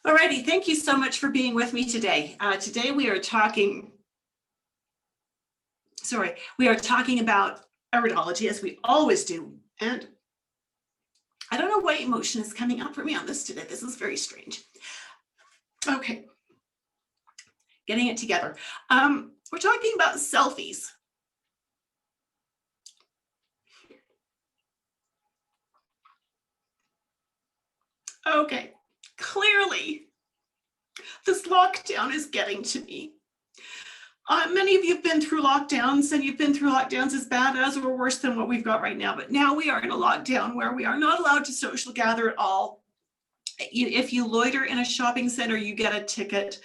Alrighty, thank you so much for being with me today. Today we are talking about iridology, as we always do. And I don't know what emotion is coming up for me on this today. This is very strange. Okay, getting it together. We're talking about selfies. Okay, clearly this lockdown is getting to me. Many of you have been through lockdowns, and you've been through lockdowns as bad as or worse than what we've got right now. But now we are in a lockdown where we are not allowed to social gather at all. If you loiter in a shopping center, you get a ticket.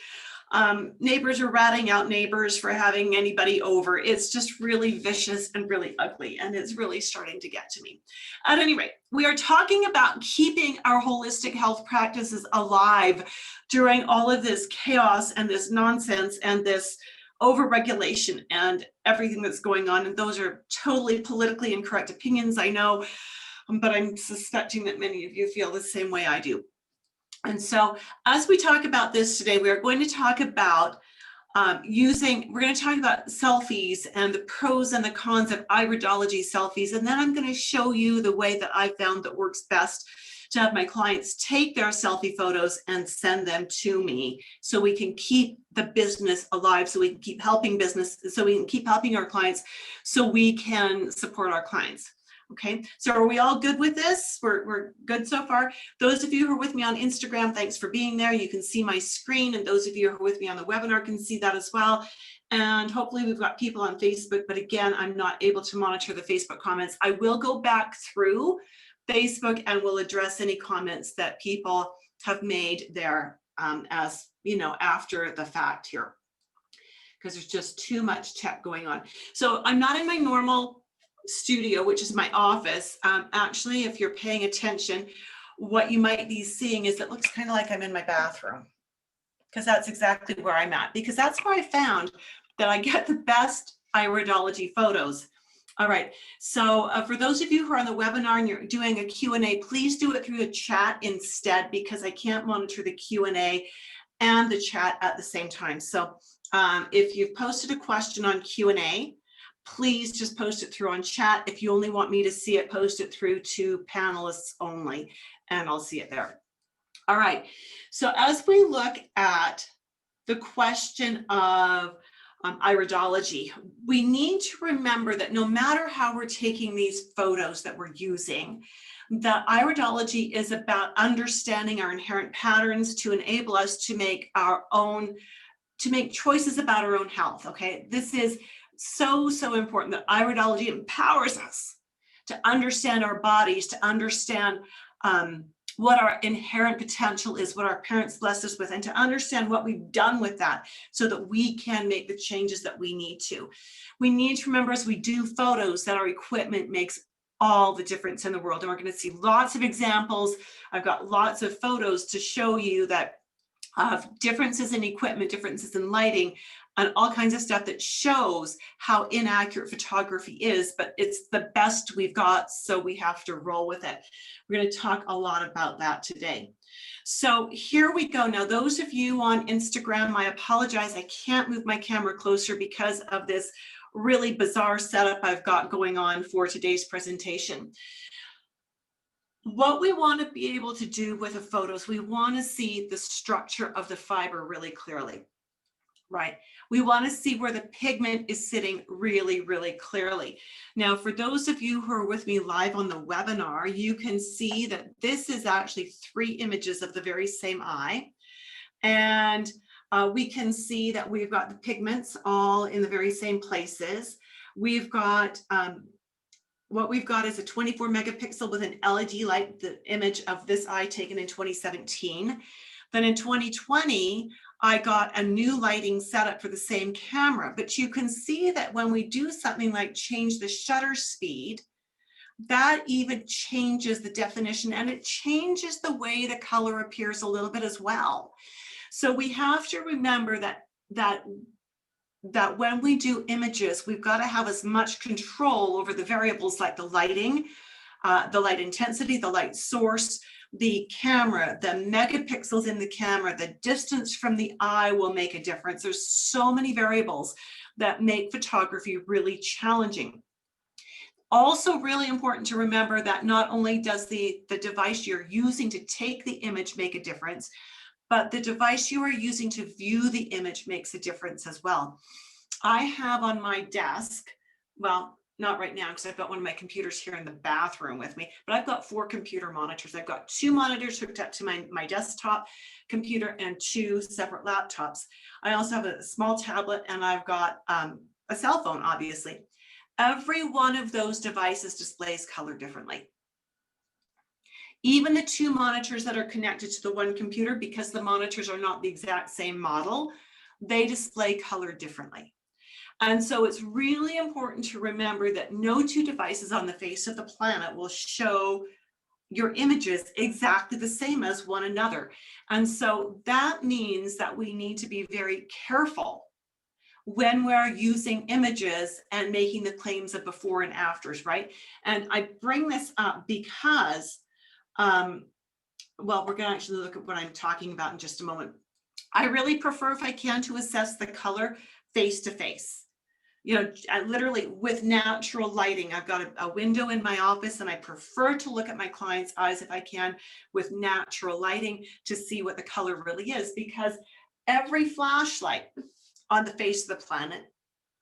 Neighbors are ratting out neighbors for having anybody over. It's just really vicious and really ugly, and it's really starting to get to me. At any rate, we are talking about keeping our holistic health practices alive during all of this chaos and this nonsense and this overregulation and everything that's going on. And those are totally politically incorrect opinions, I know, but I'm suspecting that many of you feel the same way I do. And so as we talk about this today, we are going to talk about we're going to talk about selfies and the pros and the cons of Iridology selfies. And then I'm going to show you the way that I found that works best to have my clients take their selfie photos and send them to me, so we can keep the business alive, so we can keep helping business, so we can keep helping our clients, so we can support our clients. Okay, so are we all good with this? We're good so far. Those of you who are with me on Instagram, thanks for being there. You can see my screen, and those of you who are with me on the webinar can see that as well. And hopefully we've got people on Facebook, but again, I'm not able to monitor the Facebook comments. I will go back through Facebook and will address any comments that people have made there as, you know, after the fact here, because there's just too much tech going on. So I'm not in my normal studio, which is my office. Actually, if you're paying attention, what you might be seeing is it looks kind of like I'm in my bathroom, because that's exactly where I'm at, because that's where I found that I get the best iridology photos. All right, so for those of you who are on the webinar and you're doing a Q&A, please do it through the chat instead, because I can't monitor the Q&A and the chat at the same time. So if you've posted a question on Q&A, please just post it through on chat. If you only want me to see it, post it through to panelists only, and I'll see it there. All right, so as we look at the question of iridology, we need to remember that no matter how we're taking these photos that we're using, that iridology is about understanding our inherent patterns to enable us to make choices about our own health. Okay, this is so important, that iridology empowers us to understand our bodies, to understand what our inherent potential is, what our parents blessed us with, and to understand what we've done with that, so that we can make the changes that we need to. We need to remember, as we do photos, that our equipment makes all the difference in the world. And we're going to see lots of examples. I've got lots of photos to show you that differences in equipment, differences in lighting, and all kinds of stuff that shows how inaccurate photography is, but it's the best we've got, so we have to roll with it. We're going to talk a lot about that today. So here we go. Now, those of you on Instagram, I apologize, I can't move my camera closer because of this really bizarre setup I've got going on for today's presentation. What we want to be able to do with a photo is we want to see the structure of the fiber really clearly, right? We want to see where the pigment is sitting really clearly. Now, for those of you who are with me live on the webinar, you can see that this is actually 3 images of the very same eye. And we can see that we've got the pigments all in the very same places. We've got what we've got is a 24 megapixel with an LED light, the image of this eye taken in 2017. Then in 2020, I got a new lighting setup for the same camera, but you can see that when we do something like change the shutter speed, that even changes the definition, and it changes the way the color appears a little bit as well. So we have to remember that when we do images, we've got to have as much control over the variables like the lighting, the light intensity, the light source. the camera, the megapixels in the camera, the distance from the eye will make a difference. There's so many variables that make photography really challenging. Also really important to remember that not only does the device you're using to take the image make a difference, but the device you are using to view the image makes a difference as well. I have on my desk, well, not right now because I've got one of my computers here in the bathroom with me, but I've got 4 computer monitors. I've got 2 monitors hooked up to my desktop computer and 2 separate laptops. I also have a small tablet and I've got a cell phone, obviously. Every one of those devices displays color differently. Even the 2 monitors that are connected to the one computer, because the monitors are not the exact same model, they display color differently. And so it's really important to remember that no 2 devices on the face of the planet will show your images exactly the same as one another. And so that means that we need to be very careful when we're using images and making the claims of before and afters, right? And I bring this up because, well, we're going to actually look at what I'm talking about in just a moment. I really prefer, if I can, to assess the color face to face. You know, literally with natural lighting. I've got a window in my office and I prefer to look at my clients' eyes if I can with natural lighting to see what the color really is, because every flashlight on the face of the planet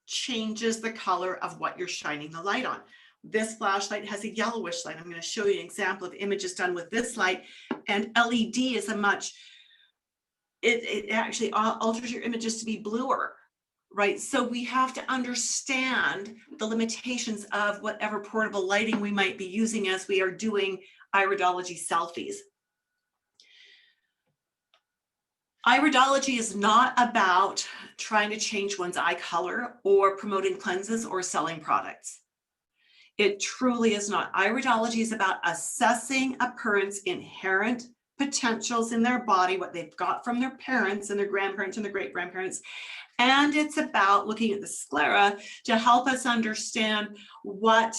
changes the color of what you're shining the light on. This flashlight has a yellowish light. I'm going to show you an example of images done with this light, and LED is a much, it actually alters your images to be bluer, right? So we have to understand the limitations of whatever portable lighting we might be using as we are doing iridology selfies. Iridology is not about trying to change one's eye color or promoting cleanses or selling products. It truly is not. Iridology is about assessing a person's inherent potentials in their body, what they've got from their parents and their grandparents and their great-grandparents. And it's about looking at the sclera to help us understand what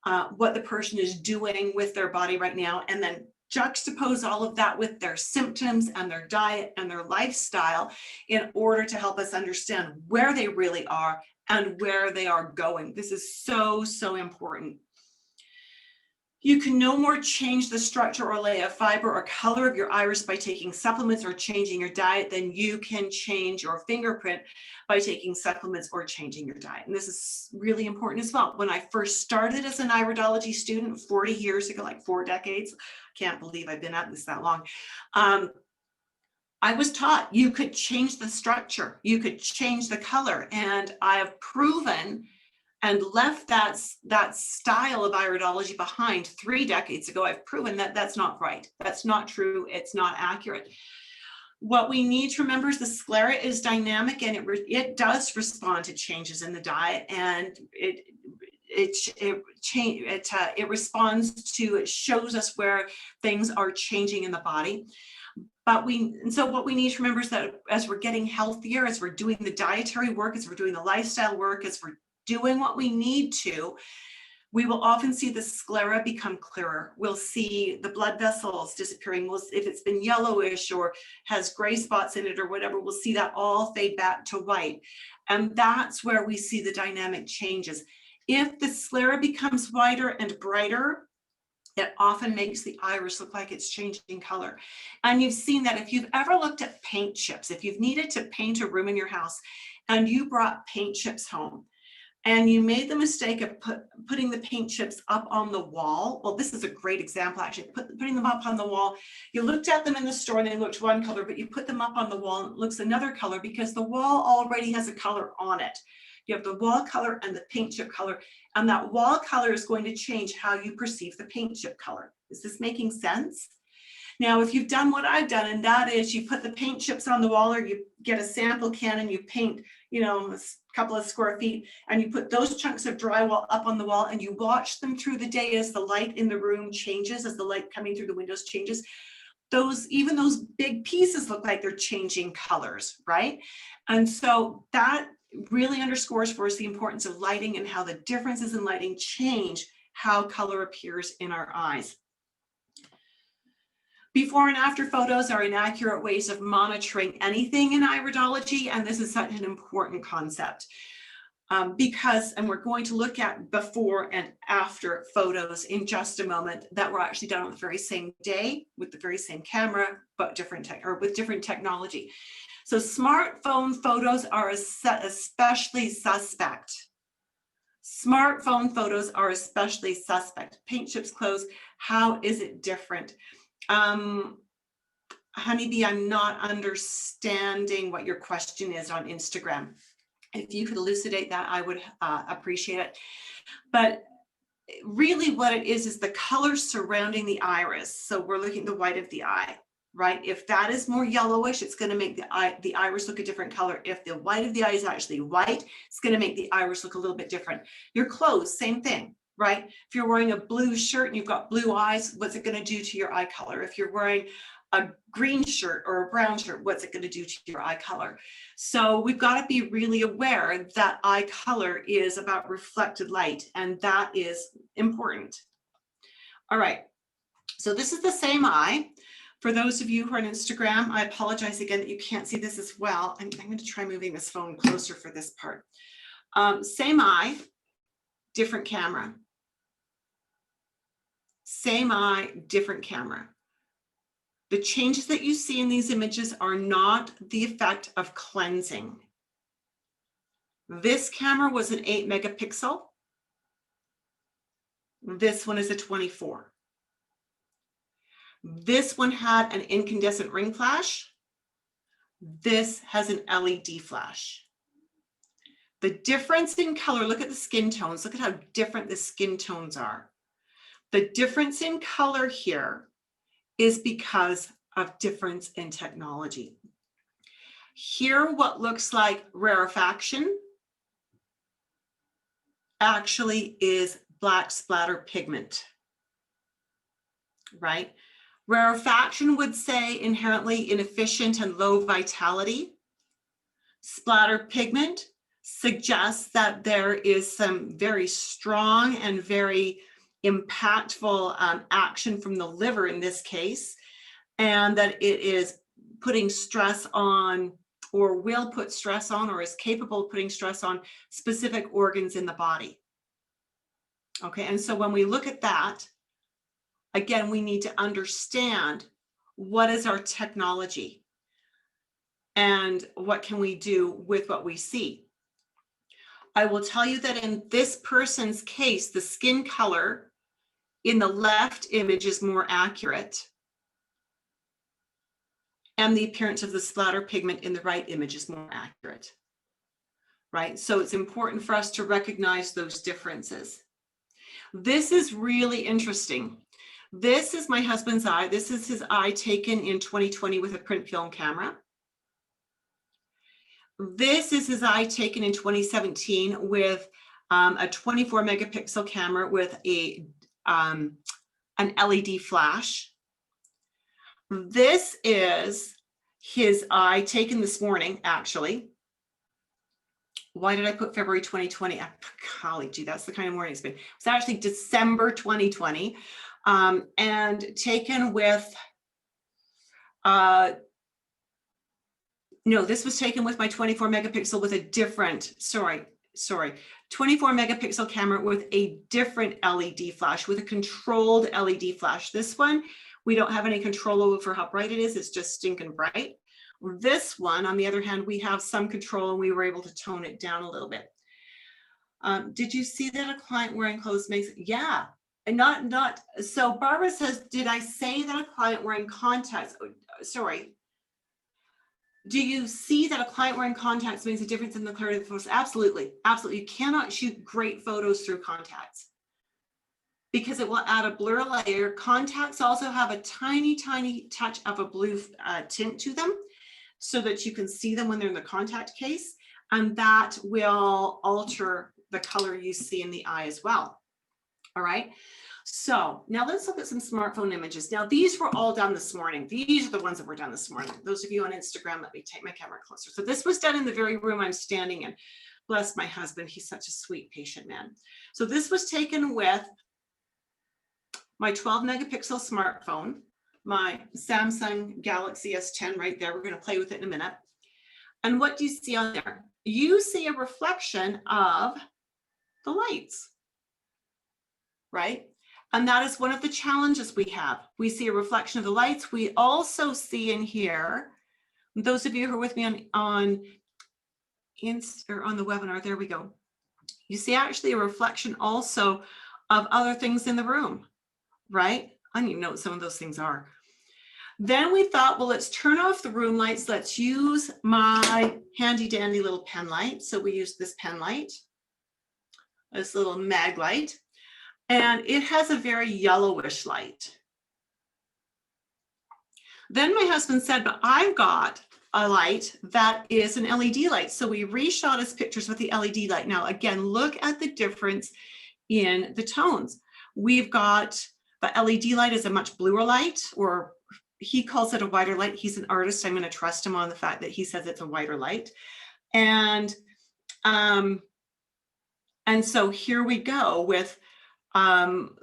the person is doing with their body right now, and then juxtapose all of that with their symptoms and their diet and their lifestyle in order to help us understand where they really are and where they are going. This is so, so important. You can no more change the structure or layer of fiber or color of your iris by taking supplements or changing your diet than you can change your fingerprint by taking supplements or changing your diet. And this is really important as well. When I first started as an iridology student 40 years ago, like 4 decades, can't believe I've been at this that long. I was taught you could change the structure, you could change the color, and I have proven and left that style of iridology behind 3 decades ago. I've proven that that's not right. That's not true. It's not accurate. What we need to remember is the sclera is dynamic, and it does respond to changes in the diet, and it responds to, it shows us where things are changing in the body. So what we need to remember is that as we're getting healthier, as we're doing the dietary work, as we're doing the lifestyle work, as we're doing what we need to, we will often see the sclera become clearer. We'll see the blood vessels disappearing. If it's been yellowish or has gray spots in it or whatever, we'll see that all fade back to white. And that's where we see the dynamic changes. If the sclera becomes whiter and brighter, it often makes the iris look like it's changing color. And you've seen that if you've ever looked at paint chips, if you've needed to paint a room in your house and you brought paint chips home, and you made the mistake of putting the paint chips up on the wall. Well, this is a great example, actually, putting them up on the wall. You looked at them in the store and they looked one color, but you put them up on the wall and it looks another color because the wall already has a color on it. You have the wall color and the paint chip color, and that wall color is going to change how you perceive the paint chip color. Is this making sense? Now, if you've done what I've done, and that is you put the paint chips on the wall, or you get a sample can and you paint, a couple of square feet, and you put those chunks of drywall up on the wall and you watch them through the day as the light in the room changes, as the light coming through the windows changes, even those big pieces look like they're changing colors, right? And so that really underscores for us the importance of lighting and how the differences in lighting change how color appears in our eyes. Before and after photos are inaccurate ways of monitoring anything in iridology, and this is such an important concept because, and we're going to look at before and after photos in just a moment that were actually done on the very same day with the very same camera, but with different technology. So smartphone photos are especially suspect. Smartphone photos are especially suspect. Paint chips clothes, how is it different? Honeybee, I'm not understanding what your question is on Instagram. If you could elucidate that, I would appreciate it. But really what it is the color surrounding the iris. So we're looking at the white of the eye, right? If that is more yellowish, it's going to make the iris look a different color. If the white of the eye is actually white, it's going to make the iris look a little bit different. Your clothes, same thing, right? If you're wearing a blue shirt and you've got blue eyes, what's it going to do to your eye color? If you're wearing a green shirt or a brown shirt, what's it going to do to your eye color? So we've got to be really aware that eye color is about reflected light, and that is important. All right, so this is the same eye. For those of you who are on Instagram, I apologize again that you can't see this as well. I'm going to try moving this phone closer for this part. Same eye, different camera. Same eye, different camera. The changes that you see in these images are not the effect of cleansing. This camera was an 8 megapixel. This one is a 24. This one had an incandescent ring flash. This has an LED flash. The difference in color, look at the skin tones. Look at how different the skin tones are. The difference in color here is because of difference in technology. Here, what looks like rarefaction actually is black splatter pigment, right? Rarefaction would say inherently inefficient and low vitality. Splatter pigment suggests that there is some very strong and very impactful action from the liver in this case, and that it is putting stress on, or will put stress on, or is capable of putting stress on specific organs in the body. Okay, and so when we look at that, again, we need to understand what is our technology and what can we do with what we see. I will tell you that in this person's case, the skin color in the left image is more accurate, and the appearance of the splatter pigment in the right image is more accurate, right? So it's important for us to recognize those differences. This is really interesting. This is my husband's eye. This is his eye taken in 2020 with a print film camera. This is his eye taken in 2017 with a 24 megapixel camera with an LED flash. This is his eye taken this morning, actually. Why did I put February 2020? Golly gee, that's the kind of morning it's been. It's actually December 2020, and taken with, no, this was taken with my 24 megapixel with a different, sorry, 24 megapixel camera with a different LED flash, with a controlled LED flash. This one, we don't have any control over for how bright it is. It's just stinking bright. This one, on the other hand, we have some control and we were able to tone it down a little bit. Did you see that a client wearing clothes makes it? Yeah, and not, so Barbara says, did I say that a client wearing contacts, sorry. Do you see that a client wearing contacts makes a difference in the clarity of the photos? Absolutely, absolutely. You cannot shoot great photos through contacts because it will add a blur layer. Contacts also have a tiny, tiny touch of a blue tint to them so that you can see them when they're in the contact case, and that will alter the color you see in the eye as well. All right. So now let's look at some smartphone images. Now these were all done this morning. These are the ones that were done this morning. Those of you on Instagram, let me take my camera closer. So this was done in the very room I'm standing in. Bless my husband. He's such a sweet, patient man. So this was taken with my 12 megapixel smartphone. my Samsung Galaxy S10 right there. We're going to play with it in a minute. And what do you see on there? You see a reflection of the lights, right? And that is one of the challenges we have. We see a reflection of the lights. We also see in here, those of you who are with me on the webinar, there we go. You see actually a reflection also of other things in the room, right? I don't even know what some of those things are. Then we thought, well, let's turn off the room lights. Let's use my handy dandy little pen light. So we used this pen light, this little mag light, and it has a very yellowish light. Then my husband said, but I've got a light that is an LED light. So we reshot his pictures with the LED light. Now, again, look at the difference in the tones. We've got the LED light is a much bluer light, or he calls it a whiter light. He's an artist. I'm going to trust him on the fact that he says it's a whiter light. And so here we go with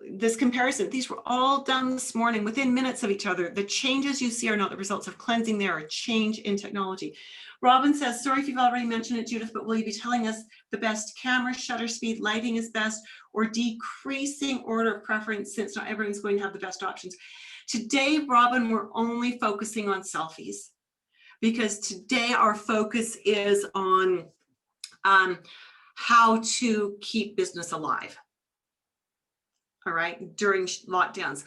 this comparison. These were all done this morning within minutes of each other. The changes you see are not the results of cleansing, they are a change in technology. Robin says, sorry if you've already mentioned it, Judith, but will you be telling us the best camera, shutter speed, lighting is best, or decreasing order of preference since not everyone's going to have the best options? Today, Robin, we're only focusing on selfies because today our focus is on how to keep business alive. All right, during lockdowns.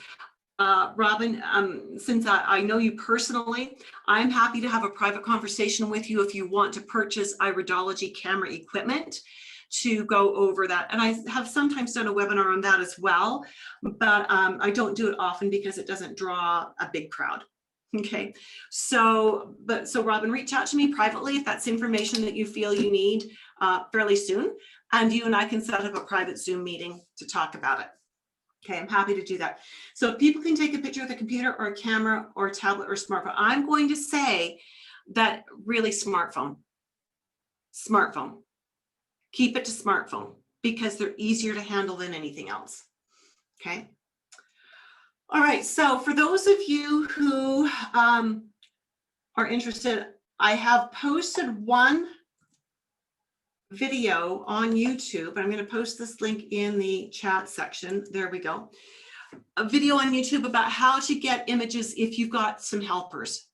Robin, since I know you personally, I'm happy to have a private conversation with you if you want to purchase Iridology camera equipment to go over that. And I have sometimes done a webinar on that as well, but I don't do it often because it doesn't draw a big crowd. Okay, so Robin, reach out to me privately if that's information that you feel you need fairly soon, and you and I can set up a private Zoom meeting to talk about it. Okay, I'm happy to do that. So if people can take a picture with a computer or a camera or a tablet or smartphone, I'm going to say that really smartphone. Keep it to smartphone because they're easier to handle than anything else. Okay. All right, so for those of you who are interested, I have posted one video on YouTube. I'm going to post this link in the chat section. There we go. A video on YouTube about how to get images if you've got some helpers.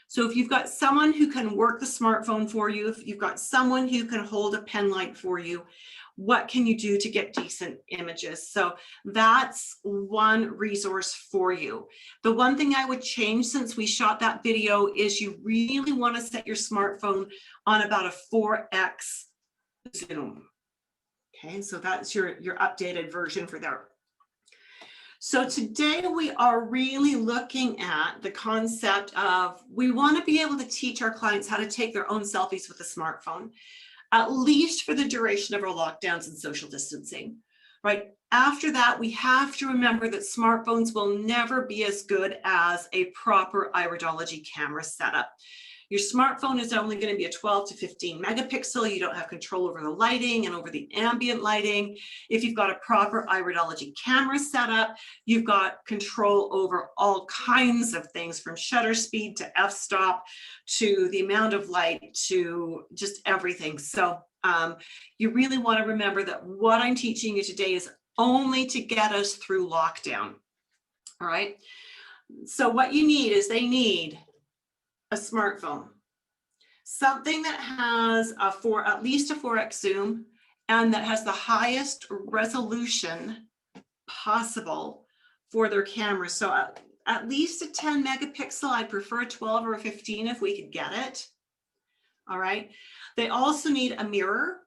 So if you've got someone who can work the smartphone for you, if you've got someone who can hold a pen light for you, what can you do to get decent images? So that's one resource for you. The one thing I would change since we shot that video is you really want to set your smartphone on about a 4x zoom. Okay, so that's your updated version for there. So today we are really looking at the concept of we want to be able to teach our clients how to take their own selfies with a smartphone, at least for the duration of our lockdowns and social distancing, right? After that, we have to remember that smartphones will never be as good as a proper iridology camera setup. Your smartphone is only going to be a 12 to 15 megapixel. You don't have control over the lighting and over the ambient lighting. If you've got a proper iridology camera setup, you've got control over all kinds of things from shutter speed to f-stop to the amount of light to just everything. So you really want to remember that what I'm teaching you today is only to get us through lockdown. All right. So what you need is they need a smartphone, something that has at least a 4x zoom and that has the highest resolution possible for their camera. So at least a 10 megapixel. I'd prefer a 12 or a 15 if we could get it. All right. They also need a mirror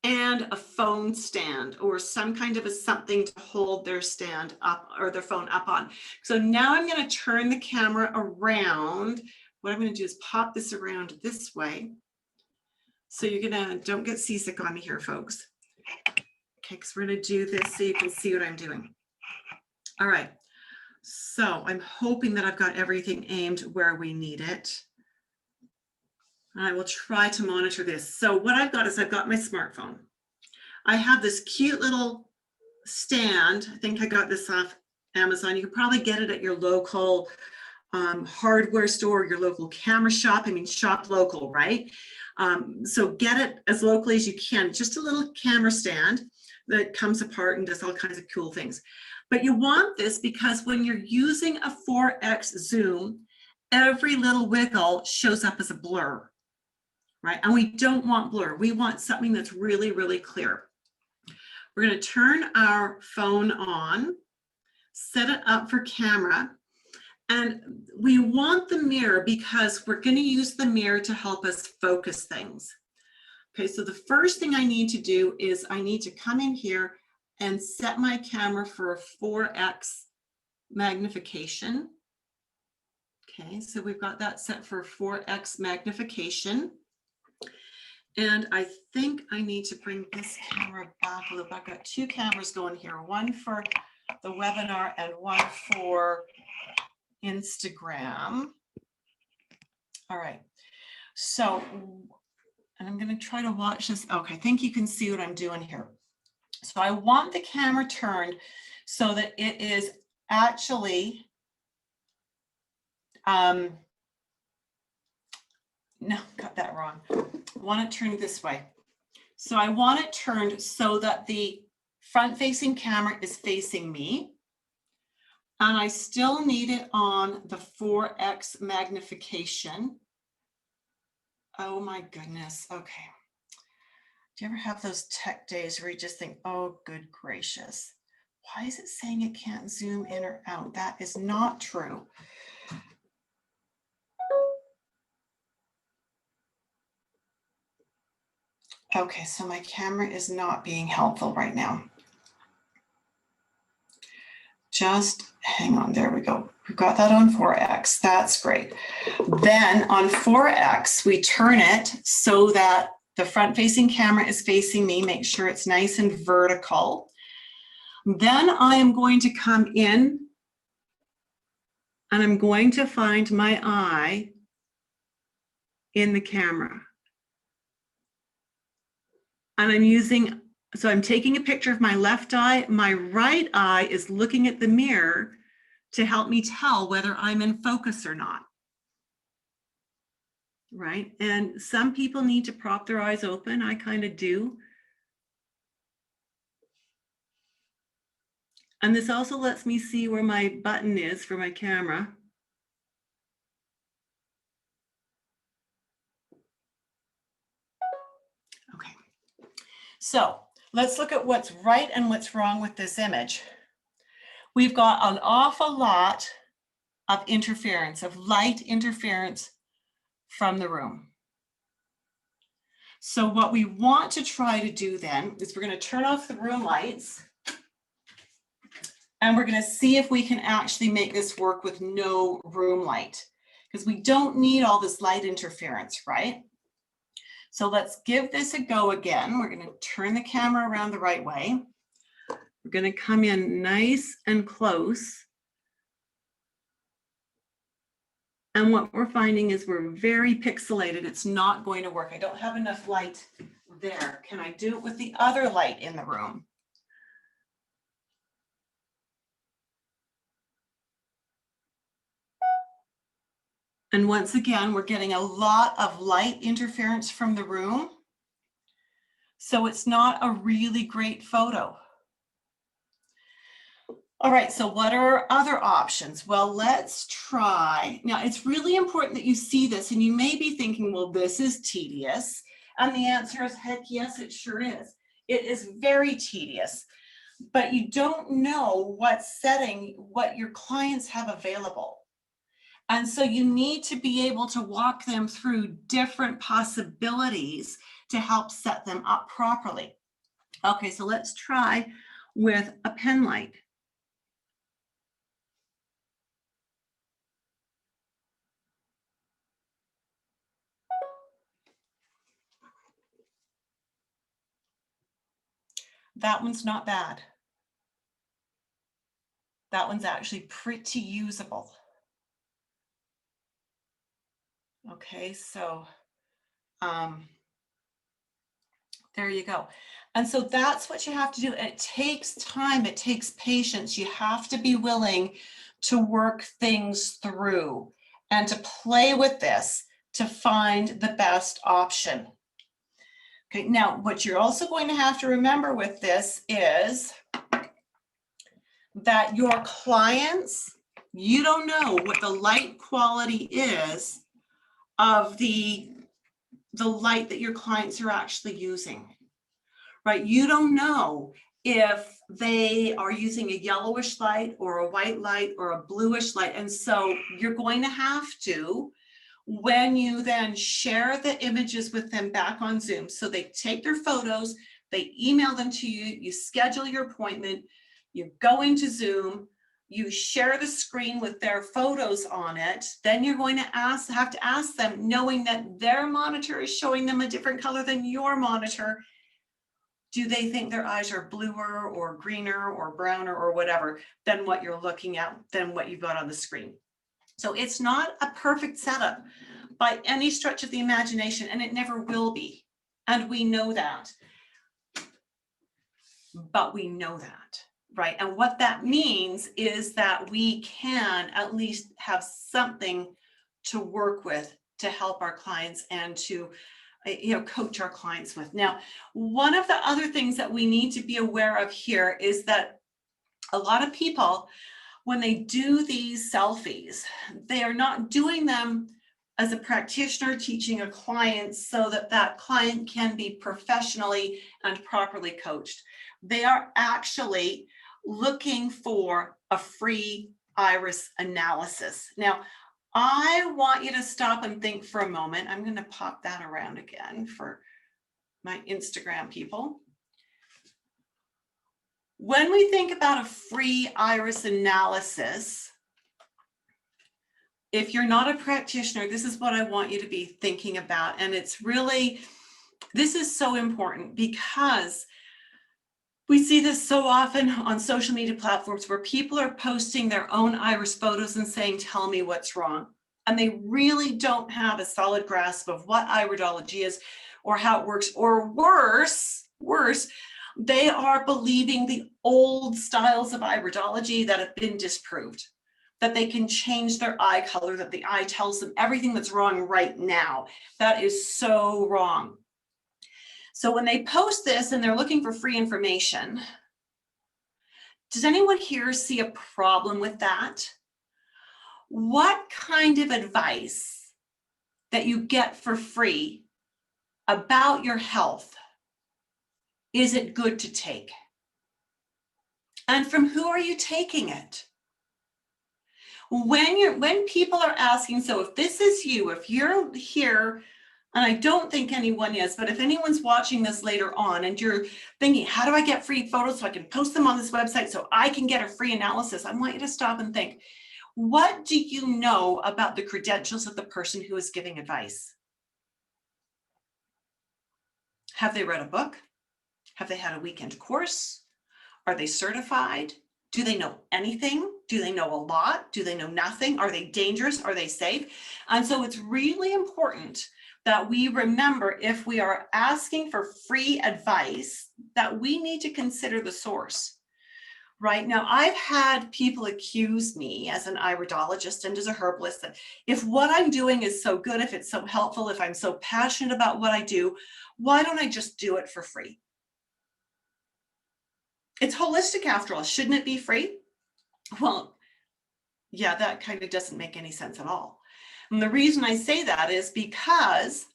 and a phone stand or some kind of something to hold their stand up or their phone up on. So now I'm going to turn the camera around. What I'm going to do is pop this around this way. So don't get seasick on me here, folks. Okay, because we're going to do this so you can see what I'm doing. All right. So I'm hoping that I've got everything aimed where we need it. I will try to monitor this. So what I've got is I've got my smartphone. I have this cute little stand. I think I got this off Amazon. You can probably get it at your local hardware store, your local camera shop. I mean, shop local, right? So get it as locally as you can. Just a little camera stand that comes apart and does all kinds of cool things. But you want this because when you're using a 4X zoom, every little wiggle shows up as a blur, right? And we don't want blur. We want something that's really, really clear. We're going to turn our phone on, set it up for camera, and we want the mirror because we're going to use the mirror to help us focus things. Okay, so the first thing I need to do is I need to come in here and set my camera for a 4X magnification. Okay, so we've got that set for 4X magnification. And I think I need to bring this camera back a little bit. I've got two cameras going here, one for the webinar and one for Instagram. All right, so, and I'm going to try to watch this. Okay, I think you can see what I'm doing here. So I want the camera turned so that it is actually, no, got that wrong. I want it turned this way. So I want it turned so that the front-facing camera is facing me. And I still need it on the 4X magnification. Oh my goodness, okay. Do you ever have those tech days where you just think, oh, good gracious, why is it saying it can't zoom in or out? That is not true. Okay, so my camera is not being helpful right now. Just hang on, there we go. We've got that on 4X, that's great. Then on 4X, we turn it so that the front-facing camera is facing me, make sure it's nice and vertical. Then I am going to come in and I'm going to find my eye in the camera. And I'm using, so I'm taking a picture of my left eye. My right eye is looking at the mirror to help me tell whether I'm in focus or not. Right? And some people need to prop their eyes open. I kind of do. And this also lets me see where my button is for my camera. Okay. So let's look at what's right and what's wrong with this image. We've got an awful lot of interference, of light interference from the room. So what we want to try to do then is we're going to turn off the room lights and we're going to see if we can actually make this work with no room light, because we don't need all this light interference, right? So let's give this a go again. We're going to turn the camera around the right way. We're going to come in nice and close. And what we're finding is we're very pixelated. It's not going to work. I don't have enough light there. Can I do it with the other light in the room? And once again, we're getting a lot of light interference from the room. So it's not a really great photo. All right, so what are our other options? Well, let's try. Now, it's really important that you see this, and you may be thinking, well, this is tedious. And the answer is, heck yes, it sure is. It is very tedious, but you don't know what setting, what your clients have available. And so you need to be able to walk them through different possibilities to help set them up properly. Okay, so let's try with a pen light. That one's not bad. That one's actually pretty usable. Okay, so there you go. And so that's what you have to do. It takes time, it takes patience. You have to be willing to work things through and to play with this to find the best option. Okay, now what you're also going to have to remember with this is that your clients, you don't know what the light quality is of the light that your clients are actually using, right? You don't know if they are using a yellowish light or a white light or a bluish light. And so you're going to have to, when you then share the images with them back on Zoom, so they take their photos, they email them to you, you schedule your appointment, you go into Zoom, you share the screen with their photos on it, then you're going to have to ask them, knowing that their monitor is showing them a different color than your monitor, do they think their eyes are bluer or greener or browner or whatever than what you're looking at, than what you've got on the screen? So it's not a perfect setup by any stretch of the imagination, and it never will be. And we know that. But we know that, right? And what that means is that we can at least have something to work with to help our clients and to coach our clients with. Now, one of the other things that we need to be aware of here is that a lot of people, when they do these selfies, they are not doing them as a practitioner teaching a client so that that client can be professionally and properly coached. They are actually looking for a free iris analysis. Now, I want you to stop and think for a moment. I'm going to pop that around again for my Instagram people. When we think about a free iris analysis, if you're not a practitioner, this is what I want you to be thinking about. And it's really, this is so important because we see this so often on social media platforms where people are posting their own iris photos and saying, tell me what's wrong. And they really don't have a solid grasp of what iridology is or how it works, or worse, they are believing the old styles of iridology that have been disproved, that they can change their eye color, that the eye tells them everything that's wrong right now. That is so wrong. So when they post this and they're looking for free information, does anyone here see a problem with that? What kind of advice that you get for free about your health is it good to take? And from who are you taking it? When people are asking, so if this is you, if you're here, and I don't think anyone is, but if anyone's watching this later on and you're thinking, how do I get free photos so I can post them on this website so I can get a free analysis? I want you to stop and think, what do you know about the credentials of the person who is giving advice? Have they read a book? Have they had a weekend course? Are they certified? Do they know anything? Do they know a lot? Do they know nothing? Are they dangerous? Are they safe? And so it's really important that we remember, if we are asking for free advice, that we need to consider the source. Right now, I've had people accuse me as an iridologist and as a herbalist that if what I'm doing is so good, if it's so helpful, if I'm so passionate about what I do, why don't I just do it for free? It's holistic after all. Shouldn't it be free? Well, yeah, that kind of doesn't make any sense at all. And the reason I say that is because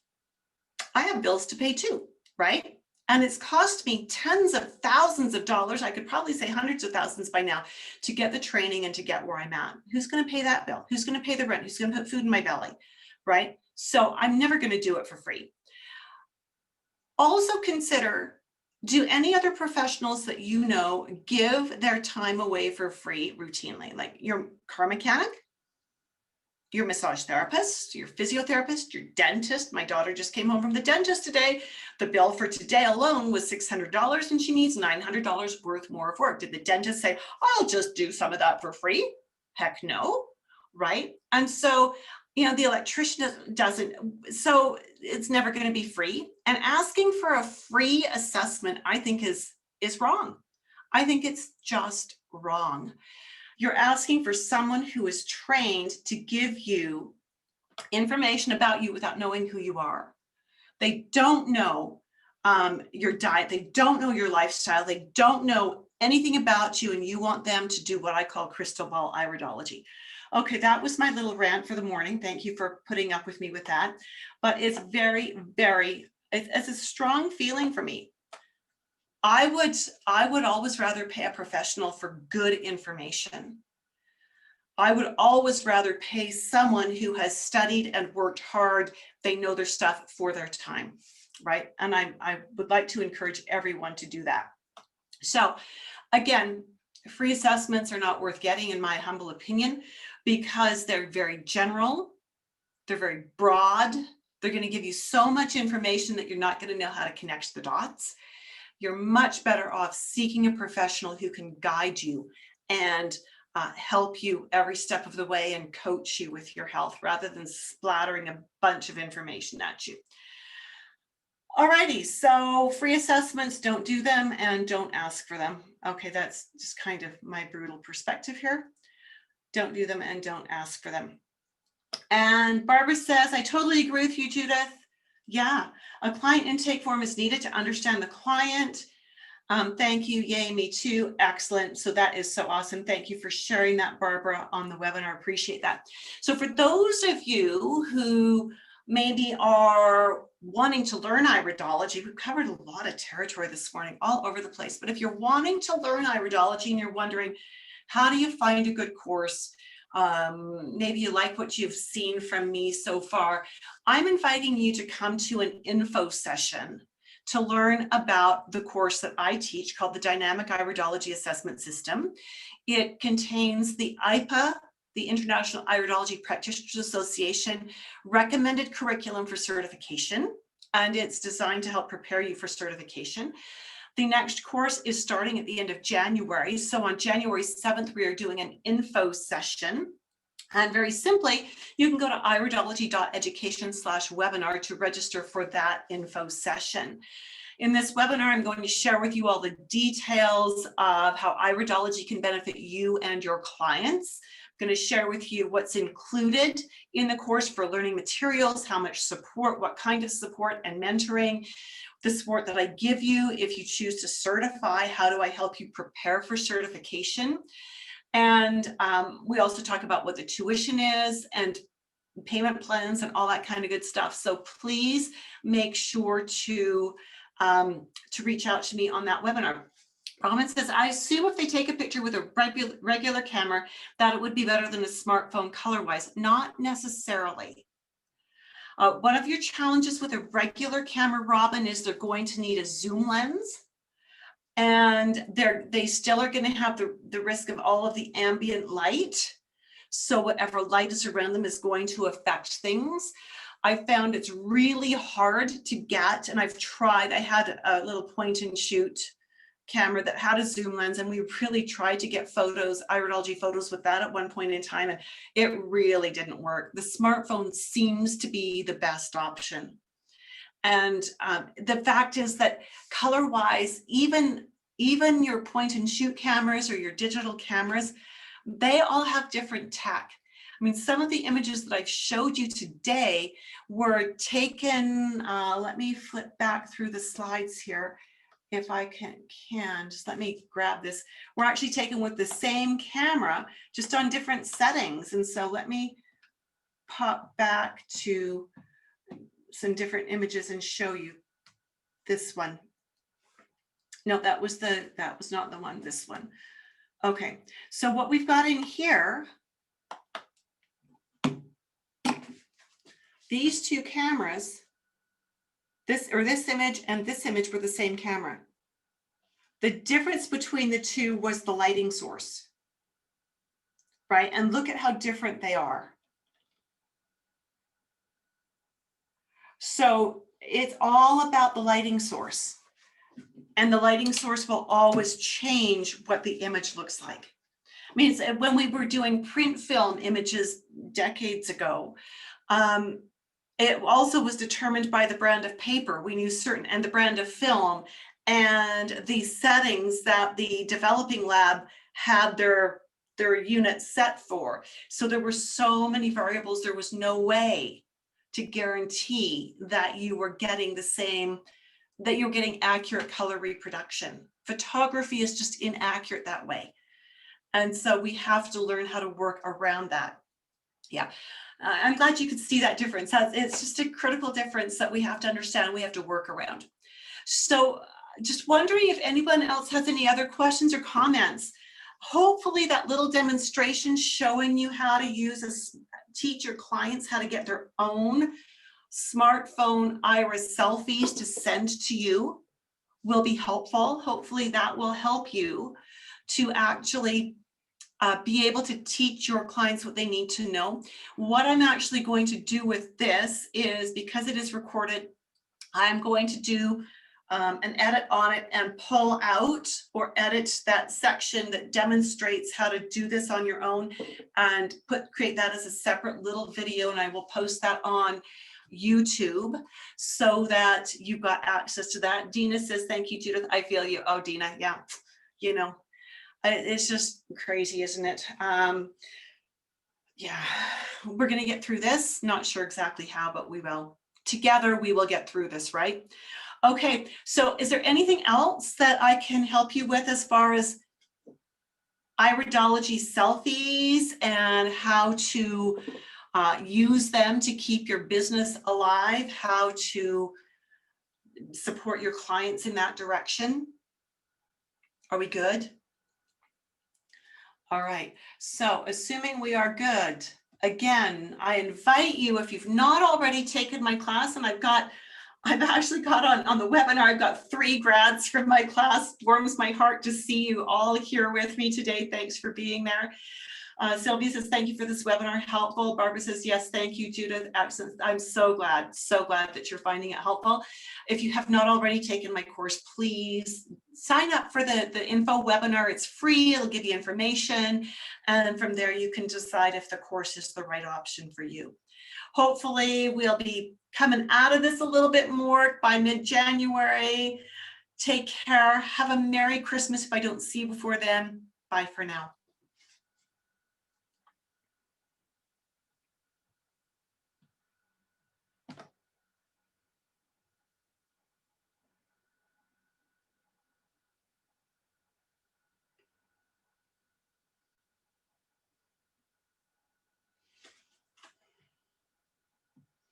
I have bills to pay too, right? And it's cost me tens of thousands of dollars. I could probably say hundreds of thousands by now to get the training and to get where I'm at. Who's going to pay that bill? Who's going to pay the rent? Who's going to put food in my belly, right? So I'm never going to do it for free. Also consider, do any other professionals that you know give their time away for free routinely? Like your car mechanic, your massage therapist, your physiotherapist, your dentist. My daughter just came home from the dentist today. The bill for today alone was $600 and she needs $900 worth more of work. Did the dentist say, I'll just do some of that for free? Heck no, right? And so, the electrician doesn't, so it's never going to be free. And asking for a free assessment, I think is wrong. I think it's just wrong. You're asking for someone who is trained to give you information about you without knowing who you are. They don't know your diet. They don't know your lifestyle. They don't know anything about you, and you want them to do what I call crystal ball iridology. Okay, that was my little rant for the morning. Thank you for putting up with me with that. But it's very, very, it's a strong feeling for me. I would always rather pay a professional for good information. I would always rather pay someone who has studied and worked hard. They know their stuff for their time, right? And I would like to encourage everyone to do that. So again, free assessments are not worth getting, in my humble opinion, because they're very general, they're very broad, they're going to give you so much information that you're not going to know how to connect the dots. You're much better off seeking a professional who can guide you and help you every step of the way and coach you with your health, rather than splattering a bunch of information at you. Alrighty, so free assessments, don't do them and don't ask for them. Okay, that's just kind of my brutal perspective here. Don't do them and don't ask for them. And Barbara says, I totally agree with you, Judith. Yeah, a client intake form is needed to understand the client. Thank you. Yay, me too. Excellent. So that is so awesome. Thank you for sharing that, Barbara, on the webinar. Appreciate that. So for those of you who maybe are wanting to learn iridology, we've covered a lot of territory this morning, all over the place. But if you're wanting to learn iridology and you're wondering, how do you find a good course? Maybe you like what you've seen from me so far. I'm inviting you to come to an info session to learn about the course that I teach, called the Dynamic Iridology Assessment System. It contains the IPA, the International Iridology Practitioners Association, recommended curriculum for certification, and it's designed to help prepare you for certification. The next course is starting at the end of January. So on January 7th, we are doing an info session. And very simply, you can go to iridology.education/webinar to register for that info session. In this webinar, I'm going to share with you all the details of how iridology can benefit you and your clients. I'm going to share with you what's included in the course for learning materials, how much support, what kind of support and mentoring, the support that I give you if you choose to certify. How do I help you prepare for certification? And we also talk about what the tuition is and payment plans and all that kind of good stuff. So please make sure to reach out to me on that webinar. Robin says, I assume if they take a picture with a regular camera, that it would be better than a smartphone color-wise. Not necessarily. One of your challenges with a regular camera, Robin, is they're going to need a zoom lens. And they still are going to have the risk of all of the ambient light. So whatever light is around them is going to affect things. I found it's really hard to get, and I've tried. I had a little point and shoot camera that had a zoom lens, and we really tried to get photos, iridology photos with that at one point in time, and it really didn't work. The smartphone seems to be the best option. And the fact is that color-wise, even your point and shoot cameras or your digital cameras, they all have different tech. I mean, some of the images that I've showed you today were taken, let me flip back through the slides here. If I can, just let me grab this. We're actually taken with the same camera, just on different settings. And so let me pop back to some different images and show you this one. No, that was not the one, this one. Okay, so what we've got in here, these two cameras, this image and this image were the same camera. The difference between the two was the lighting source, right? And look at how different they are. So it's all about the lighting source, and the lighting source will always change what the image looks like. I mean, when we were doing print film images decades ago, it also was determined by the brand of paper. We knew certain, and the brand of film, and the settings that the developing lab had their their unit set for. So there were so many variables, there was no way to guarantee that you were getting the same, that you're getting accurate color reproduction. Photography is just inaccurate that way. And so we have to learn how to work around that. Yeah, I'm glad you could see that difference. It's just a critical difference that we have to understand, we have to work around. So just wondering if anyone else has any other questions or comments. Hopefully that little demonstration showing you how to teach your clients how to get their own smartphone iris selfies to send to you will be helpful. Hopefully that will help you to actually be able to teach your clients what they need to know. What I'm actually going to do with this is, because it is recorded, I'm going to do an edit on it and pull out or edit that section that demonstrates how to do this on your own, and create that as a separate little video, and I will post that on YouTube so that you've got access to that. Dina says, thank you, Judith. I feel you. Oh, Dina, yeah, you know, it's just crazy, isn't it? Yeah, we're going to get through this. Not sure exactly how, but we will. Together, we will get through this, right? Okay, so is there anything else that I can help you with as far as Iridology selfies and how to use them to keep your business alive, how to support your clients in that direction? Are we good? All right, so assuming we are good, again, I invite you, if you've not already taken my class, and I've actually got on the webinar, I've got 3 grads from my class. Warms my heart to see you all here with me today. Thanks for being there. Sylvia says, thank you for this webinar, helpful. Barbara says, yes, thank you, Judith. Excellent. I'm so glad that you're finding it helpful. If you have not already taken my course, please sign up for the info webinar. It's free, it'll give you information. And from there, you can decide if the course is the right option for you. Hopefully we'll be coming out of this a little bit more by mid-January. Take care. Have a Merry Christmas if I don't see you before then. Bye for now.